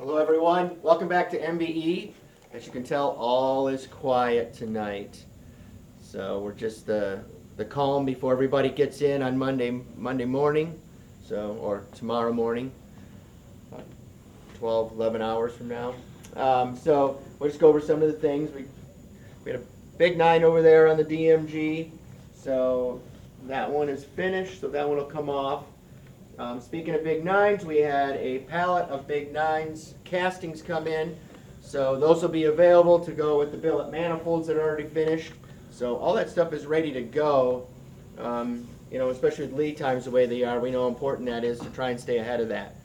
Hello everyone, welcome back to MBE. As you can tell, all is quiet tonight. So we're just the calm before everybody gets in on Monday morning, or tomorrow morning, 12, 11 hours from now. So we'll just go over some of the things. We had a big 9 over there on the DMG, so that one is finished, so that one will come off. Speaking of big 9s, we had a pallet of big 9s castings come in, so those will be available to go with the billet manifolds that are already finished. So all that stuff is ready to go. You know, especially with lead times the way they are, we know how important that is to try and stay ahead of that.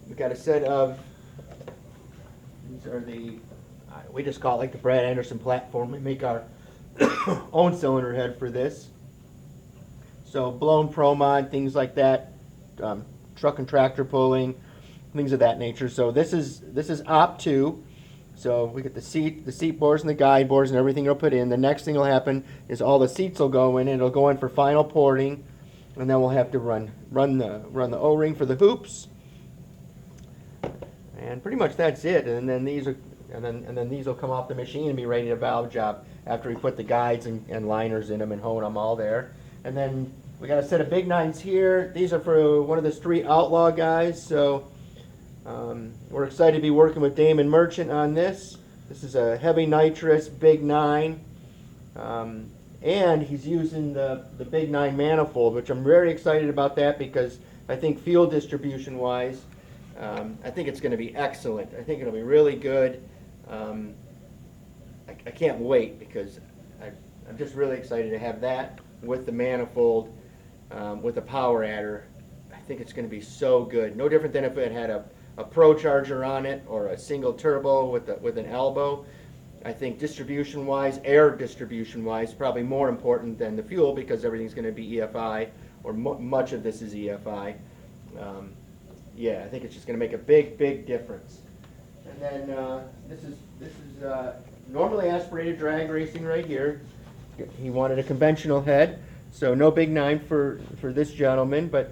We've got a set of, these are we just call it like the Brad Anderson platform. We make our own cylinder head for this. So blown ProMod, things like that, truck and tractor pulling, things of that nature. So this is Op 2. So we get the seat bores and the guide bores and everything will put in. The next thing will happen is all the seats will go in and it'll go in for final porting, and then we'll have to run the O-ring for the hoops. And pretty much that's it. And then these will come off the machine and be ready to valve job after we put the guides and liners in them and hone them all there. And then we got a set of big 9s here. These are for one of the 3 Outlaw guys. So we're excited to be working with Damon Merchant on this. This is a heavy nitrous big 9. And he's using the big 9 manifold, which I'm very excited about that because I think fuel distribution wise, I think it's going to be excellent. I think it'll be really good. I can't wait because I'm just really excited to have that with the manifold, with the power adder. I think it's going to be so good. No different than if it had a Pro Charger on it or a single turbo with an elbow. I think distribution-wise, air distribution-wise, probably more important than the fuel because everything's going to be EFI, or much of this is EFI. Yeah, I think it's just going to make a big difference. And then this is normally aspirated drag racing right here. He wanted a conventional head, so no big 9 for this gentleman. But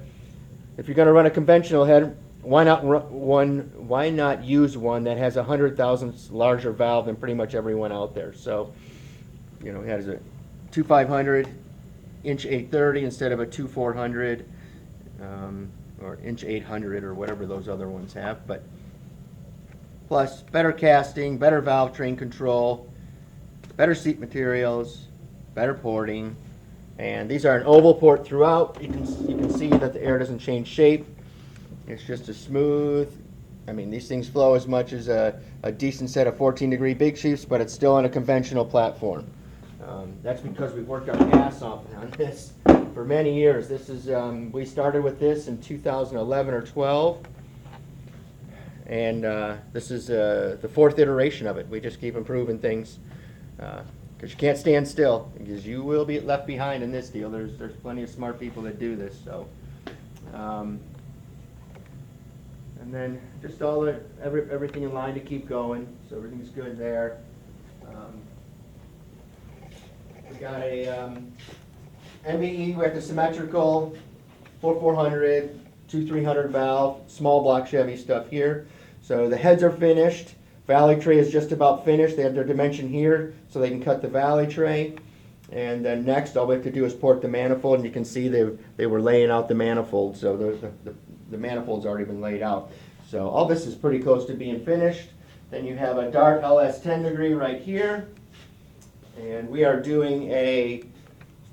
if you're going to run a conventional head, why not use one that has 100 thousandths larger valve than pretty much everyone out there? So, you know, he has a 2500 inch 830 instead of a 2400 or inch 800 or whatever those other ones have. But plus better casting, better valve train control, better seat materials, better porting, and these are an oval port throughout. You can see that the air doesn't change shape. It's just a smooth. I mean, these things flow as much as a decent set of 14-degree big sheets, but it's still on a conventional platform. That's because we've worked our ass off on this for many years. This is we started with this in 2011 or 12, and this is the 4th iteration of it. We just keep improving things. Because you can't stand still, because you will be left behind in this deal. There's plenty of smart people that do this. So, and then just everything in line to keep going. So everything's good there. We got a MBE with the symmetrical 4400, 2300 valve, small block Chevy stuff here. So the heads are finished. Valley tray is just about finished. They have their dimension here so they can cut the valley tray. And then next all we have to do is port the manifold, and you can see they were laying out the manifold, so the manifold's already been laid out. So all this is pretty close to being finished. Then you have a Dart LS 10 degree right here. And we are doing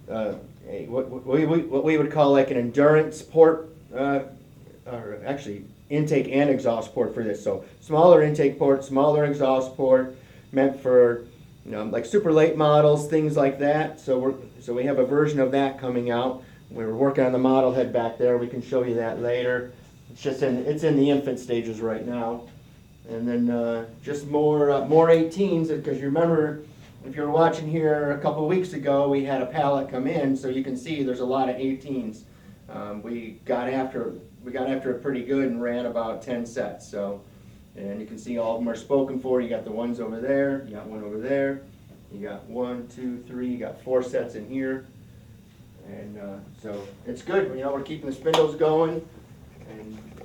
what we would call like an endurance port, or actually intake and exhaust port for this. So smaller intake port, smaller exhaust port, meant for, you know, like super late models, things like that. So we have a version of that coming out. We're working on the model head back there. We can show you that later. It's in the infant stages right now. And then just more 18s, because you remember, if you were watching here a couple of weeks ago, we had a pallet come in, so you can see there's a lot of 18s. We got after it pretty good and ran about 10 sets. So, and you can see all of them are spoken for. You got the ones over there, you got one over there, you got 1, 2, 3, you got 4 sets in here. And so it's good. You know, we're keeping the spindles going,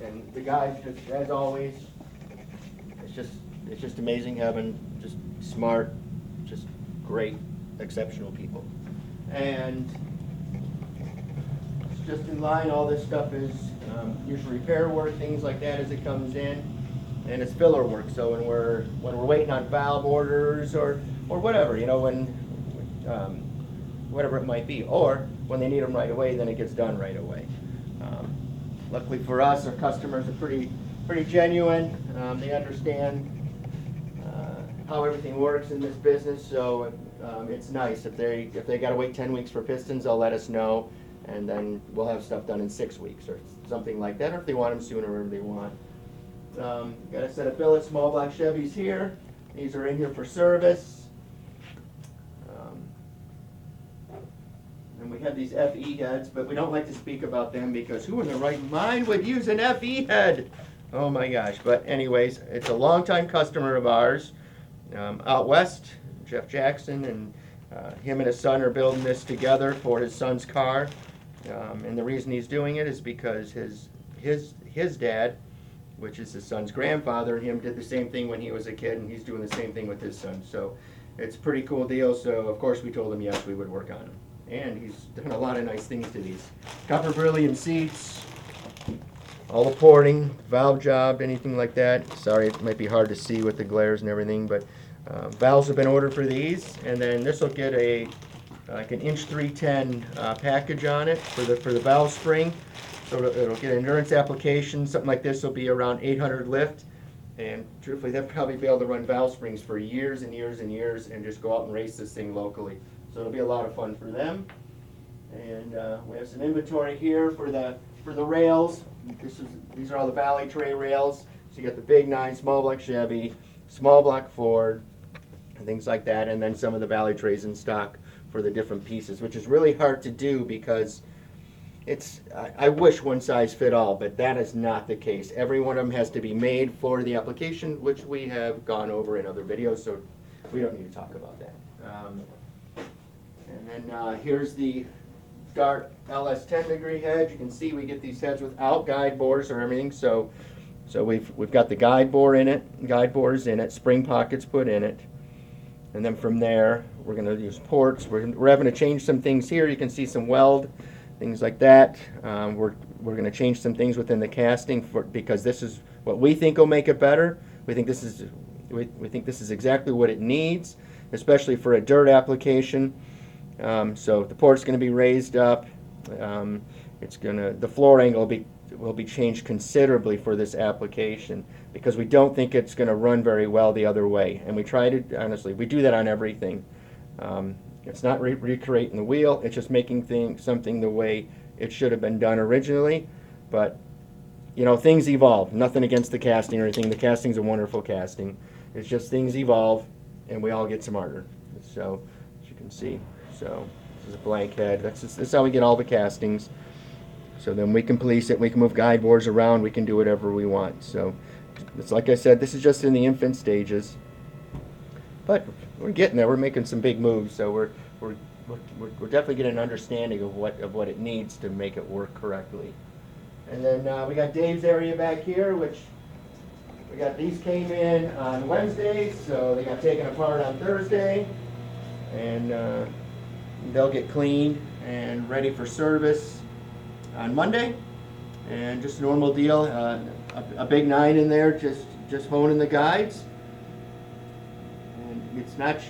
and the guys, just as always, it's just amazing having just smart, just great, exceptional people. And it's just in line. All this stuff is usually repair work, things like that as it comes in, and it's filler work. So when we're waiting on valve orders or whatever, you know, when whatever it might be, or when they need them right away, then it gets done right away. Luckily for us, our customers are pretty genuine. They understand how everything works in this business, so it's nice. If they got to wait 10 weeks for pistons, they'll let us know, and then we'll have stuff done in 6 weeks or something like that, or if they want them sooner, whatever they want. Got a set of billet small block Chevys here. These are in here for service. And we have these FE heads, but we don't like to speak about them because who in their right mind would use an FE head? Oh my gosh. But anyways, it's a longtime customer of ours out west, Jeff Jackson, and him and his son are building this together for his son's car. And the reason he's doing it is because his dad, which is his son's grandfather, him did the same thing when he was a kid, and he's doing the same thing with his son. So it's a pretty cool deal. So of course we told him yes, we would work on him. And he's done a lot of nice things to these. Copper beryllium seats, all the porting, valve job, anything like that. Sorry, it might be hard to see with the glares and everything, but valves have been ordered for these, and then this will get like an inch 310 package on it for the valve spring. So it'll get an endurance application. Something like this will be around 800 lift, and truthfully, they'll probably be able to run valve springs for years and years and years, and just go out and race this thing locally. So it'll be a lot of fun for them. And we have some inventory here for the rails. These are all the Valley Tray rails. So you got the big 9 small block Chevy, small block Ford, and things like that, and then some of the Valley Trays in stock for the different pieces, which is really hard to do because I wish one size fit all, but that is not the case. Every one of them has to be made for the application, which we have gone over in other videos, so we don't need to talk about that. And then here's the Dart LS 10 degree head. You can see we get these heads without guide bores or everything. So we've got the guide bores in it, spring pockets put in it, and then from there we're going to use ports. We're having to change some things here. You can see some weld, things like that. We're going to change some things within the casting because this is what we think will make it better. We think this is exactly what it needs, especially for a dirt application. So the port's going to be raised up. The floor angle will be changed considerably for this application because we don't think it's going to run very well the other way. And we try to, honestly, we do that on everything. It's not recreating the wheel. It's just making something the way it should have been done originally. But you know, things evolve. Nothing against the casting or anything. The casting's a wonderful casting. It's just things evolve, and we all get smarter. So as you can see. So this is a blank head. This is how we get all the castings. So then we can police it. We can move guide bores around. We can do whatever we want. So it's like I said, this is just in the infant stages. But we're getting there. We're making some big moves. So we're definitely getting an understanding of what it needs to make it work correctly. And then we got Dave's area back here, which these came in on Wednesday, so they got taken apart on Thursday, and they'll get cleaned and ready for service on Monday. And just a normal deal, a big 9 in there, just honing the guides. And it's not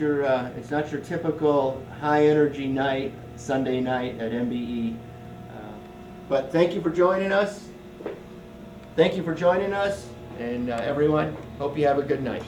your typical high energy night, Sunday night at MBE. But thank you for joining us. And everyone, hope you have a good night.